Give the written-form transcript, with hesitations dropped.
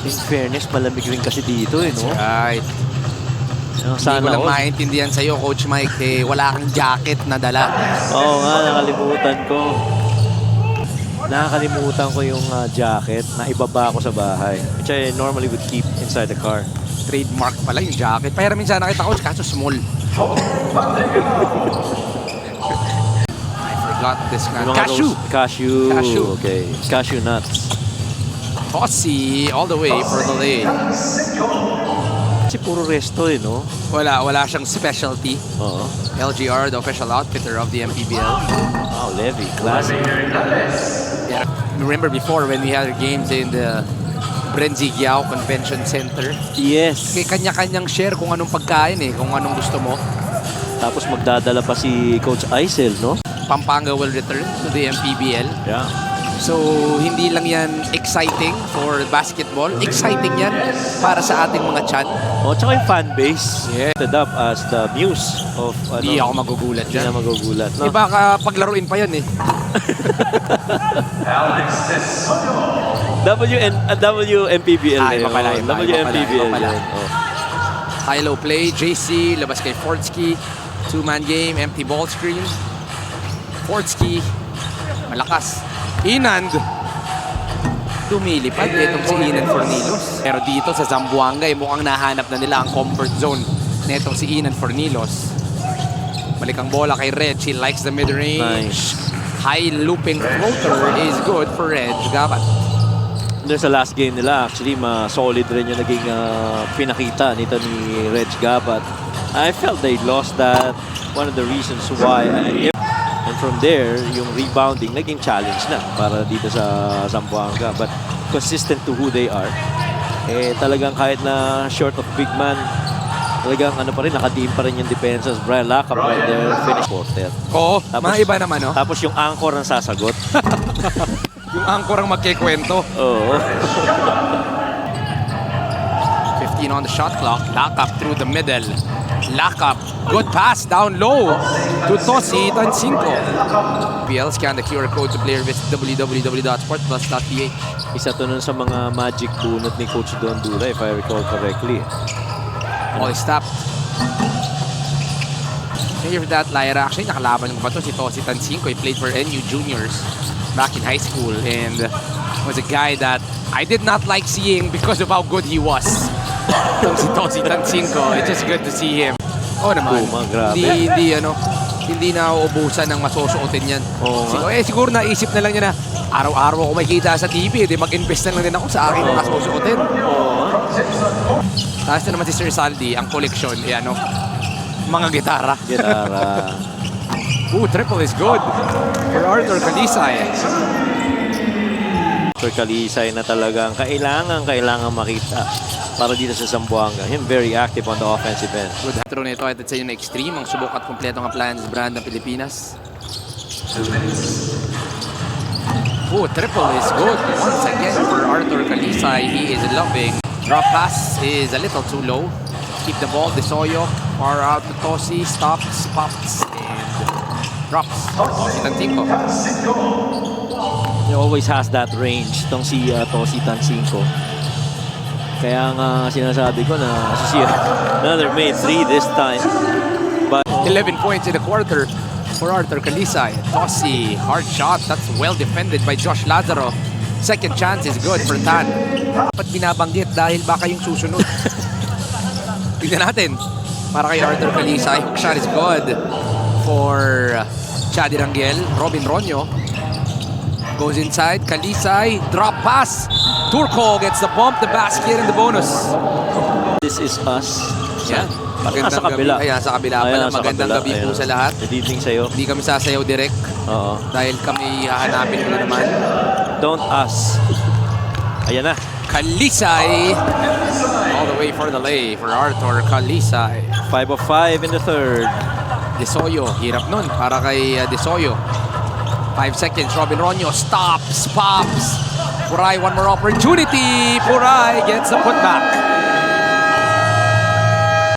In fairness, malamig rin kasi dito eh, no? Right. Sana Hindi ko lang all. maintindihan sa'yo, Coach Mike, wala kang jacket na dala. Oo nga, nakalimutan ko. Nakakalimutan ko yung jacket na ibaba ko sa bahay. Which I normally would keep inside the car. Trademark pala yung jacket. Pahiramin sana kita, Coach, kaso small. I forgot this man. Cashew! Cashew. Cashew. Okay. Cashew nuts. Tossy all the way for the lane. Kasi puro resto eh, no? Wala siyang specialty. Oo. LGR, the official outfitter of the MPBL. Wow, Levy. Classic. Yeah. Remember before when we had our games in the Brenzigiao Convention Center? Yes. Kaya kanya-kanyang share kung anong pagkain kung anong gusto mo. Tapos magdadala pa si Coach Aisel, no? Pampanga will return to the MPBL. Yeah. So, hindi lang yan exciting for basketball. Exciting yan para sa ating mga chan. O, tsaka yung fan base. Yeah. Set up as the muse of, Hindi ako magugulat Hindi dyan. na magugulat, no? Baka paglaruin pa yan WMPBL na yun. iba pala. WMPBL yun. Oh. High-low play, JC, labas kay Fortsky. Two-man game, empty ball screen. Fortsky, malakas. Inand, lumilipad itong si Inan Fornilos. Pero dito sa Zamboanga, mukhang nahanap na nila ang comfort zone netong si Inan Fornilos. Balik ang bola kay Reg. He likes the mid-range. Nice. High looping floater is good for Reg Gabat. Doon sa last game nila, actually, solid rin yung naging pinakita nito ni Reg Gabat. I felt they lost that. One of the reasons why. And from there, yung rebounding naging challenge na para dito sa Zamboanga. But consistent to who they are. Talagang kahit na short of big man, talagang nakadiin pa rin yung defenses. Brian Lacap right there, finish quarter. Oo, Tapos- mga iba naman, no? Tapos yung anchor ang sasagot. Yung anchor ang magkikwento. Oo. 15 on the shot clock. Lacap through the middle. Lacap. Good pass down low to Tosi Tancinco. PL scan the QR code to player visit www.sportplus.ph. Isa to nun sa mga magic bunot ni Coach Don Dura, if I recall correctly. All stopped. Here for that, Lyra. Actually, nakalaban ko pa to si Tosi Tancinco. He played for NU Juniors back in high school and was a guy that I did not like seeing because of how good he was. Si Tosi Tancinco, it's just good to see him. Oo naman. Grabe. Hindi na uubusan ng masusuotin yan. Oo nga. Siguro naisip na lang niya na araw-araw ako makikita sa TV, mag-invest na lang din ako sa aking mga susuotin. Oo. Tapos na naman si Sir Saldi, ang koleksyon, mga gitara. Gitara. Triple is good for Arthur Calisay. Sir Kalisay na talagang kailangan makita para dito sa Zamboanga. Him very active on the offensive end. Good throw nito at sa inyo na Extreme, ang subok at kompletong appliance brand ng Pilipinas. Triple is good once again for Arthur Calisay. He is loving. Drop pass is a little too low. Keep the ball, Desoyo, far out to Tosi, stops, pops, and drops. Tosi Tancinco. He always has that range, tong si Tosi Tancinco. Kaya nga sinasabi ko na another made three this time. But 11 points in the quarter for Arthur Calisay. Tosi, hard shot. That's well defended by Josh Lazaro. Second chance is good for Tan. Dapat binabanggit dahil baka yung susunod. Tignan natin. Para kay Arthur Calisay. Hook shot is good for Chadi Rangel. Robin Ronyo goes inside. Calisay, drop pass. Turco gets the bump, the basket, and the bonus. this is us. Yeah. Parang nasa kabila. Ayan, sa kabila pala. Magandang gabi po sa lahat. Good evening sa'yo. Hindi kami sasayaw direct Oo. dahil kami hahanapin ko na naman. Don't us. Ayan na. Calisay all the way for the lay for Arthur Calisay. 5 of 5 in the third. Desoyo, hirap nun para kay Desoyo. 5 seconds, Robin Ronyo stops, pops. Puray, one more opportunity. Puray gets the putback.